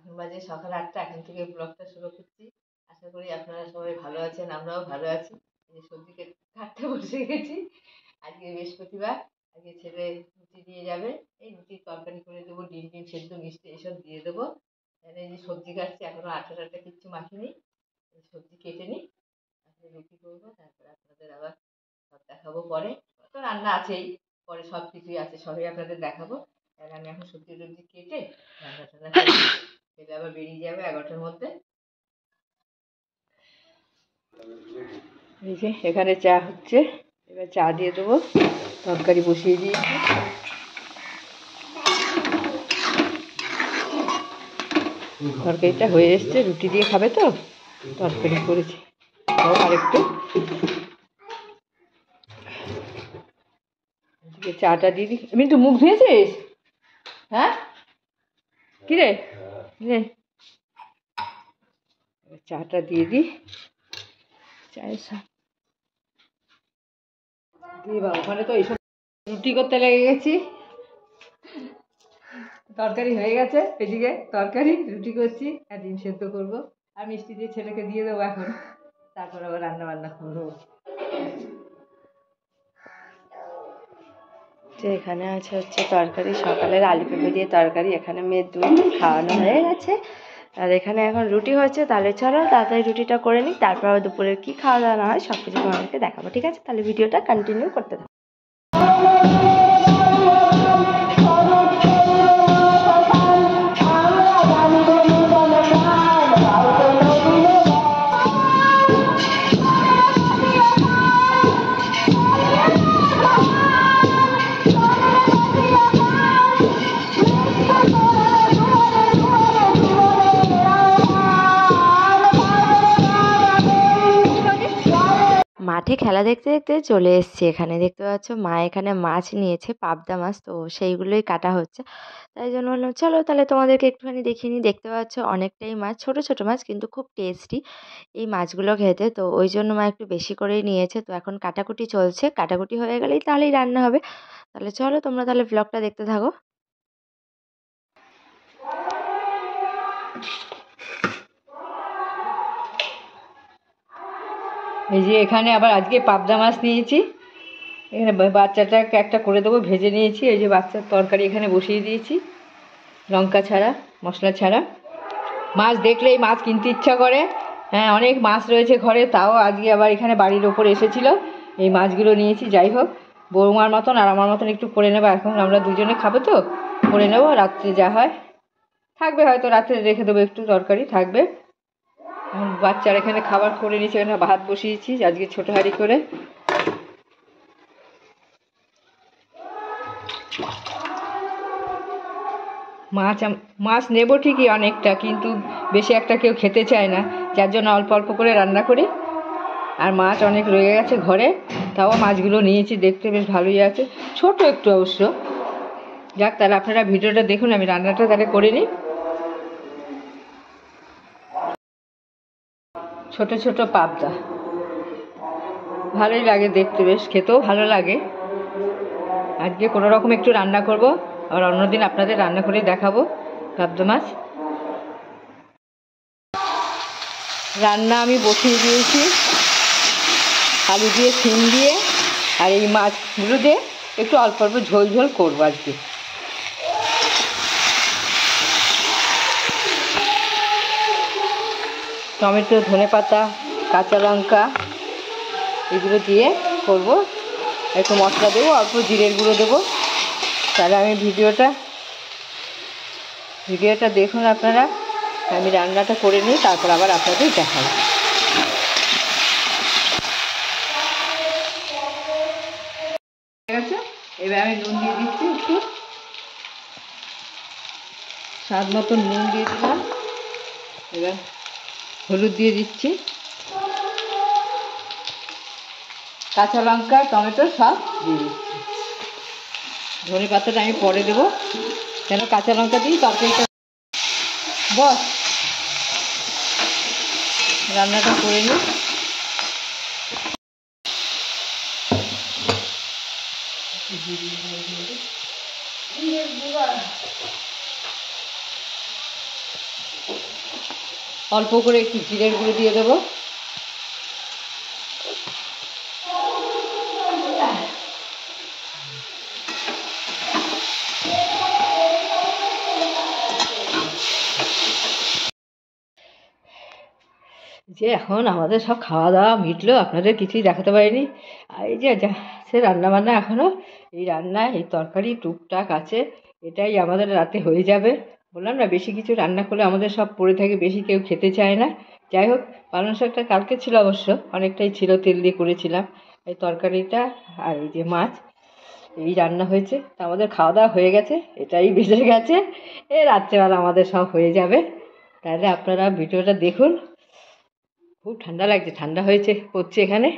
এখন বাজে সকাল 8টা, এখন থেকে ব্লগটা শুরু করছি। আশা করি আপনারা সবাই ভালো আছেন, আমরাও ভালো আছি। এই সবজি কাটতে বসে গেছি। আজকে বৃহস্পতিবার, আজকে ছেলে রুটি দিয়ে যাবে। এই রুটির তরকারি করে দেবো, ডিম টিম সেদ্ধ মিষ্টি এসব দিয়ে দেবো। এই যে সবজি কাটছি, এখনো আটা টাটা কিচ্ছু মাখিনি। সবজি কেটে নিই, তারপরে রুটি করবো, তারপরে আপনাদের আবার সব দেখাবো পরে। তো রান্না আছেই, পরে সব কিছুই আছে, সবই আপনাদের দেখাবো। তাহলে আমি এখন সবজি টবজি কেটে রান্না টান্না করি, খেলে আবার বেরিয়ে যাবে 11টার মধ্যে। এই যে এখানে চা হচ্ছে, এবার চা দিয়ে দেবো। তরকারি বসিয়ে দিয়েছি, তরকারিটা হয়ে এসছে। রুটি দিয়ে খাবে তো, তরকারি করেছি। আরেকটু চাটা দিয়ে দিই। মিন্টু মুখ ধুয়েছিস? হ্যাঁ, কিরে রে, চাটা দিয়ে দিই। চায়ের দিয়ে বা ওখানে তো এইসব রুটি করতে লেগে গেছি। তরকারি হয়ে গেছে, এদিকে তরকারি, রুটি করছি আর ডিম সেদ্ধ করবো। আর মিষ্টি দিয়ে ছেলেকে দিয়ে দেবো এখন, তারপর আবার রান্না বান্না করবো। যে এখানে আছে হচ্ছে তরকারি, সকালের আলু পেঁপে দিয়ে তরকারি। এখানে মেয়ের দুধ খাওয়ানো হয়ে গেছে, আর এখানে এখন রুটি হচ্ছে। তাহলে চলো তাড়াতাড়ি রুটিটা করে নিই, তারপর দুপুরের কী খাওয়া দাওয়া হয় সব কিছু তোমাদেরকে দেখাবো। ঠিক আছে, তাহলে ভিডিওটা কন্টিনিউ করতে থাকো। মাঠে খেলা দেখতে দেখতে চলে এসেছি। এখানে দেখতে পাচ্ছ মা এখানে মাছ নিয়েছে, পাবদা মাছ, তো সেইগুলোই কাটা হচ্ছে। তাই জন্য বললাম চলো তাহলে তোমাদেরকে একটুখানি দেখিয়ে নিই। দেখতে পাচ্ছ অনেকটাই মাছ, ছোট ছোট মাছ, কিন্তু খুব টেস্টি এই মাছগুলো খেতে। তো ওই জন্য মা একটু বেশি করেই নিয়েছে। তো এখন কাটাকুটি চলছে, কাটাকুটি হয়ে গেলেই তাহলেই রান্না হবে। তাহলে চলো তোমরা তাহলে ব্লগটা দেখতে থাকো। এই যে এখানে আবার আজকে পাবদা মাছ নিয়েছি। এখানে বাচ্চাটাকে একটা করে দেবো, ভেজে নিয়েছি। এই যে বাচ্চার তরকারি এখানে বসিয়ে দিয়েছি, লঙ্কা ছাড়া, মশলা ছাড়া। মাছ দেখলেই মাছ কিনতে ইচ্ছা করে। হ্যাঁ, অনেক মাছ রয়েছে ঘরে, তাও আজকে আবার এখানে বাড়ির ওপর এসেছিল, এই মাছগুলো নিয়েছি। যাই হোক, বৌমার মতন আর আমার মতন একটু করে নেবো। এখন আমরা দুজনে খাবো তো, করে নেবো। রাত্রে যা হয় থাকবে, হয়তো রাত্রে রেখে দেবো, একটু তরকারি থাকবে। এখন বাচ্চারা এখানে খাবার করে নিয়েছে, এখানে ভাত বসিয়েছি আজকে ছোটো হাঁড়ি করে। মাছ নেব ঠিকই অনেকটা, কিন্তু বেশি একটা কেউ খেতে চায় না, যার জন্য অল্প অল্প করে রান্না করি। আর মাছ অনেক রয়ে গেছে ঘরে, তাও মাছগুলো নিয়েছি, দেখতে বেশ ভালোই আছে, ছোট একটু অবশ্য। যাক, তাহলে আপনারা ভিডিওটা দেখুন, আমি রান্নাটা তাহলে করে নিই। ছোট ছোট পাবদা, ভালোই লাগে দেখতে, বেশ খেতেও ভালো লাগে। আজকে কোনো রকম একটু রান্না করব, আর অন্যদিন আপনাদের রান্না করে দেখাবো পাবদা মাছ। রান্না আমি বসিয়ে দিয়েছি, আলু দিয়ে, শিম দিয়ে, আর এই মাছগুলো দিয়ে একটু অল্প অল্প ঝোল ঝোল করবো আজকে। টমেটো, ধনেপাতা, কাঁচা লঙ্কা এগুলো দিয়ে করব। একটু মশলা দেবো, অল্প জিরের গুঁড়ো দেবো। তাহলে আমি ভিডিওটা দেখুন আপনারা, আমি রান্নাটা করে নিই, তারপর আবার আপনাদের দেখাবো। ঠিক আছে, এবার আমি নুন দিয়ে দিচ্ছি, একটু স্বাদ মতন নুন দিয়ে দিলাম। এবার হলুদ দিয়ে দিচ্ছি, কাঁচা লঙ্কা, টমেটো সব দিয়ে দিচ্ছি। ধনে পাতাটা আমি পরে দেবো, কেন কাঁচা লঙ্কা দিই তরকারিটা। বস, রান্নাটা করে নিই। অল্প করে একটু জিরের গুঁড়ো দিয়ে দেবো। যে এখন আমাদের সব খাওয়া দাওয়া মিটলো, আপনাদের কিছুই দেখাতে পারিনি। আর এই যে সে রান্নাবান্না এখনও, এই রান্না এই তরকারি টুকটাক আছে, এটাই আমাদের রাতে হয়ে যাবে। বললাম না, বেশি কিছু রান্না করলে আমাদের সব পড়ে থাকে, বেশি কেউ খেতে চায় না। যাই হোক, পালং শাকটা কালকে ছিল অবশ্য, অনেকটাই ছিল, তেল দিয়ে করেছিলাম। এই তরকারিটা আর এই যে মাছ, এই রান্না হয়েছে। তা আমাদের খাওয়া দাওয়া হয়ে গেছে, এটাই বেঁচে গেছে। রাত্রেবেলা আমাদের সব হয়ে যাবে। তাহলে আপনারা ভিডিওটা দেখুন। খুব ঠান্ডা লাগছে, ঠান্ডা হয়েছে পড়ছে এখানে।